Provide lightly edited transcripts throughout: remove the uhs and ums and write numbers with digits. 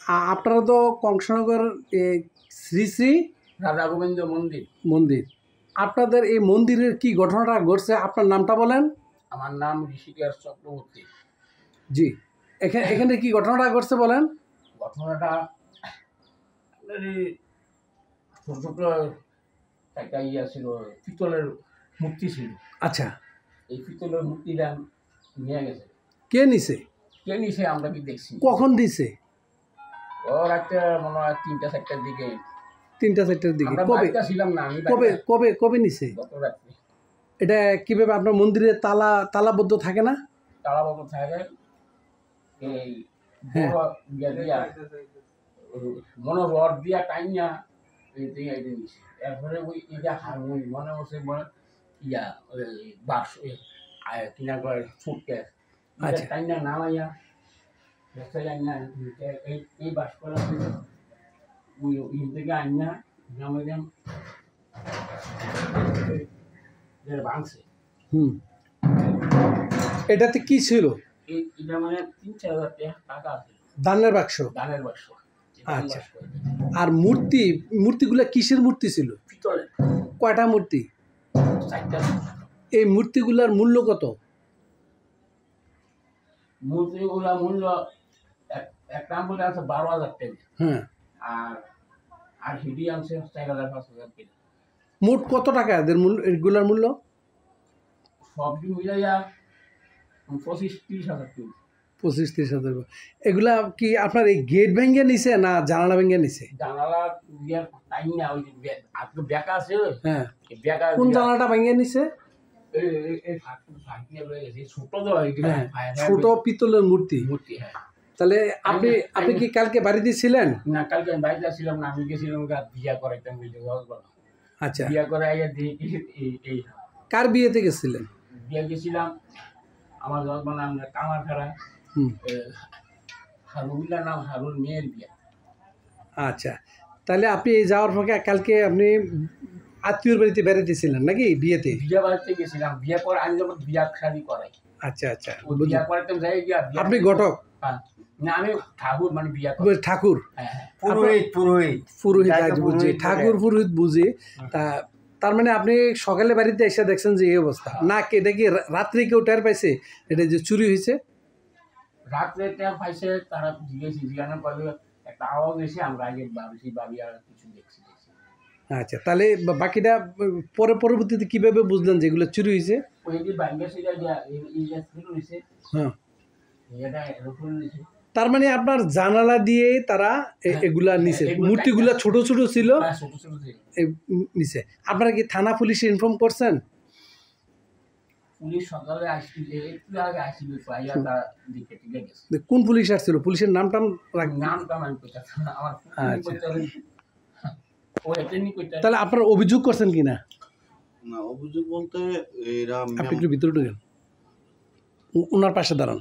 আপনারা তো কংসনগর শ্রী শ্রী রাধা গোবিন্দ মন্দির, আপনাদের এই মন্দিরের কি ঘটনাটা ঘটছে আপনার নামটা বলেন। আমার নাম ঋষিকেশ চক্রবর্তী। জি, এখানে কি ঘটনাটা ঘটছে বলেন। ঘটনাটা ছোট ছোট একটা ইয়া ছিল, পিতলের মূর্তি ছিল। আচ্ছা, এই পিতলের মূর্তিটা নিয়ে গেছে। কে নিছে? কে নিছে আমরা কি দেখছি। কখন দিছে? ও রাতে মনে হয় 3টা-4টার দিকে। 3টা-4টার দিকে। কবে ছিলাম না আমি। কবে নিছে? গত রাত্রে। এটা কিভাবে আপনার মন্দিরে তালাবদ্ধ থাকে না? তালাবদ্ধ থাকে। এই মনে রড দিয়া টাইনা নিছে। এরপরে ওই এটা হারমোনি মনে হচ্ছে ইয়া বাক্স কিনা করে ছুটকে টাইনা নামাইয়া এই বাস করা ওই থেকে আইনা নামাইলাম ভাঙছে। এটাতে কি ছিল? এটা মানে 3-4 হাজার টাকা আছে। দানের বাক্স। আচ্ছা, আর মূর্তিগুলা কিসের মূর্তি ছিল? পিতলের। কয়টা মূর্তি? 4টা। এই মূর্তিগুলার মূল্য কত? মূর্তিগুলার মূল্য একটা মূল্য আছে 12,000 টাকা। হ্যাঁ, আর হিডি আছে 4,000-5,000 টাকা। মোট কত টাকা এগুলার মূল্য? সব মিলাইয়া 25-30 হাজার টাকা। 25-30 হাজার। এগুলা কি আপনার এই গেট ভেঙে নিছে না জানালা ভেঙে নিছে? জানালা টাইম না, ওই বেকা আছে। হ্যাঁ, বেকা। কোন জানালাটা ভেঙে নিছে? ছোট পিতলের মূর্তি। হ্যাঁ। তাহলে আপনি কি কালকে বাড়িতে ছিলেন? না, কালকে আমি বাড়িতে ছিলাম না, আমি গেছিলাম বিয়া করাইতাম। আচ্ছা, বিয়া করে এই কার বিয়েতে গেছিলেন? বিয়া গেছিলাম আমার জন্মানা আমরা কামার খাড়া হারুল্লার নাম, হারুর মেয়ের বিয়া। আচ্ছা, তাহলে আপনি যাওয়ার পরে কালকে আপনি আত্মীয়র বাড়িতে বেড়াতেছিলেন নাকি বিয়েতে? বিয়া বাড়িতে গেছিলাম, বিয়া করে আমি যখন বিয়া শাদি করাই। আচ্ছা আচ্ছা, বিয়া করাইতাম যাই গিয়া। আপনি ঘটক? না, আমি ঠাকুর, মানে বিয়া ঠাকুর। পুরোহিত বুঝি, ঠাকুর পুরোহিত বুঝি। তার মানে আপনি সকালে বাড়িতে এসে দেখছেন যে এই অবস্থা। না এটা কি রাত্রে কেউ টের পাইছে এটা যে চুরি হয়েছে? রাত্রে টের পাইছে, তারা জিজ্ঞাসা করলে একটা আওয়াজ এসে আমরা আগে ভাবি আর কিছু দেখছি। আচ্ছা, তাহলে বাকিটা পরবর্তীতে কিভাবে বুঝলেন যেগুলো চুরি হয়েছে? হ্যাঁ, তার মানে আপনার জানালা দিয়ে তারা এগুলা নিছে। মূর্তিগুলা ছোট ছোট ছিল, নিছে। আপনারা কি থানা পুলিশে ইনফর্ম করছেন? কোন পুলিশ আসছিল? পুলিশের নাম টাম? তাহলে আপনারা অভিযোগ করছেন কিনা? না, অভিযোগ বলতে আপনি একটু ভিতরে ঢুকেন, ওনার পাশে দাঁড়ান।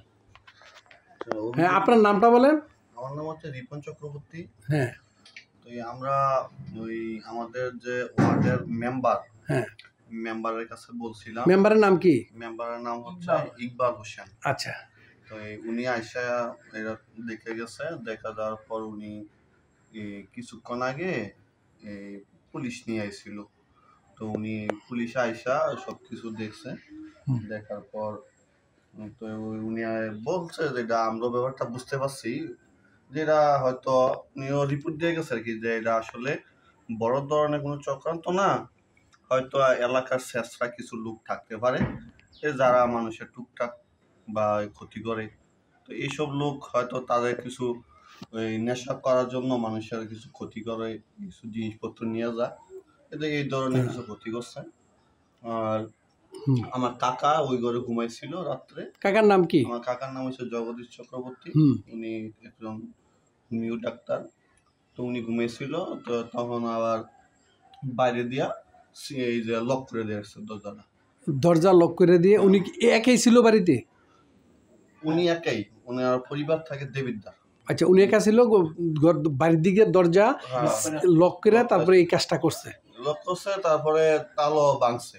হ্যাঁ, আপনার নামটা বলেন। আমার নাম হচ্ছে রিপন চক্রবর্তী। হ্যাঁ, তো আমরা ওই আমাদের যে ওয়ার্ডের মেম্বার, হ্যাঁ, মেম্বারের কাছে বলছিলাম। মেম্বারের নাম কি? মেম্বারের নাম হচ্ছে ইকবাল হোসেন। আচ্ছা, তো উনি আইসা এরা দেখে গেছে। দেখা যাওয়ার পর উনি কিছুক্ষণ আগে পুলিশ নিয়ে আইছিল। তো উনি পুলিশ আইসা সবকিছু দেখছে। দেখার পর তো উনি বলছে যেটা আমরা ব্যাপারটা বুঝতে পারছি, যেটা হয়তো উনিও রিপোর্ট দিয়ে গেছে আর কি, যে এটা আসলে বড় ধরনের কোনো চক্রান্ত না, হয়তো এলাকার শেষরা কিছু লোক থাকতে পারে যারা মানুষের টুকটাক বা ক্ষতি করে। তো এইসব লোক হয়তো তাদের কিছু ওই নেশা করার জন্য মানুষের কিছু ক্ষতি করে, কিছু জিনিসপত্র নিয়ে যায়, এতে এই ধরনের কিছু ক্ষতি করছে। আর আমার কাকা ওই ঘরে ঘুমাইছিল রাত্রে। কাকার নাম কি? আমার কাকার নাম হচ্ছে জগদীশ চক্রবর্তী। উনি একজন হোমিও ডাক্তার। তো উনি ঘুমাইছিল। তো তখন আবার বাইরে দিয়া এই যে লক করে দিয়েছে দরজা লক করে দিয়ে। উনি একাই ছিল বাড়িতে? উনি একাই, ওনার পরিবার থাকে দেবিদ্দার। আচ্ছা, উনি একা ছিল, বাড়ির দিকে দরজা লক করে তারপরে এই কাজটা করছে। লক করছে, তারপরে তালাও ভাঙছে।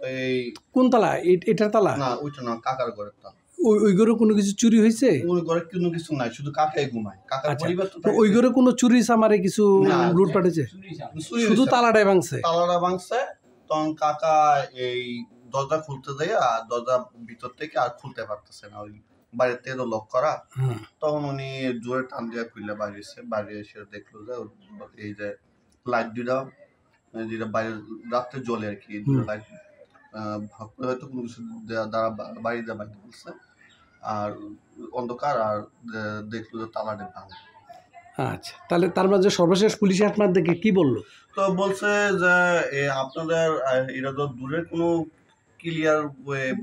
এই কোন তালা? এটার তালা? না, ওইটা না, কাকার ঘরের তালা। ওই ঘরে কোনো কিছু চুরি হয়েছে? ওই ঘরে কোনো কিছু নাই, শুধু কাকাই ঘুমায়, কাকার আচ্ছা, পরিবার তো তো ওই ঘরে কোনো চুরি চামারে কিছু না, লুট পাঠিয়েছে? চুরি চাল। চুরি শুধু হয়েছে। তালাটাই ভাঙছে? তালাটা ভাঙছে, তখন কাকা এই দরজা খুলতে দেয় আর দরজা ভিতর থেকে আর খুলতে পারতেছে না, ওই বাইরের থেকে তো লক করা। হ্যাঁ। তখন উনি জোরে টান দিয়ে খুললে বাইরে এসে দেখলো যে এই যে লাইট দুটা যেটা বাইরে রাত্রে জ্বলে আর কি, লাইট ভাবলে হয়তো কোনো কিছু দ্বারা বাড়িতে বাইরে বলছে, আর অন্ধকার, আর দেখলো যে তালাটা ভাঙা। আচ্ছা, তাহলে তার মাঝে সর্বশেষ পুলিশ আপনার দেখে কি বললো? তো বলছে যে আপনাদের এটা তো দূরের কোনো ক্লিয়ার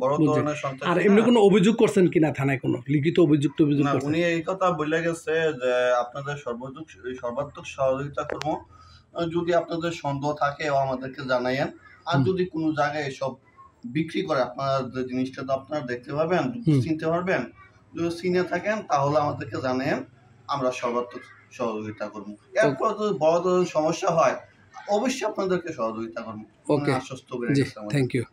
বড় বুঝছি। ধরনের সন্ত্রাস আর না। এমনি কোনো অভিযোগ করছেন কিনা থানায়, কোনো লিখিত অভিযোগ না, করছেন? উনি এই কথা বলে গেছে যে আপনাদের সর্বাত্মক সহযোগিতা করবো, যদি আপনাদের সন্দেহ থাকে ও আমাদেরকে জানাইয়েন, আর যদি কোনো জায়গায় এসব বিক্রি করে আপনারা যে জিনিসটা তো আপনারা দেখতে পাবেন, চিনতে পারবেন, যদি চিনে থাকেন তাহলে আমাদেরকে জানাইয়েন, আমরা সর্বাত্মক সহযোগিতা করবো। এরপর যদি বড় ধরনের সমস্যা হয় অবশ্যই আপনাদেরকে সহযোগিতা করবো। ওকে, আশ্বস্ত করে জি, গেছে আমাদের। Thank you.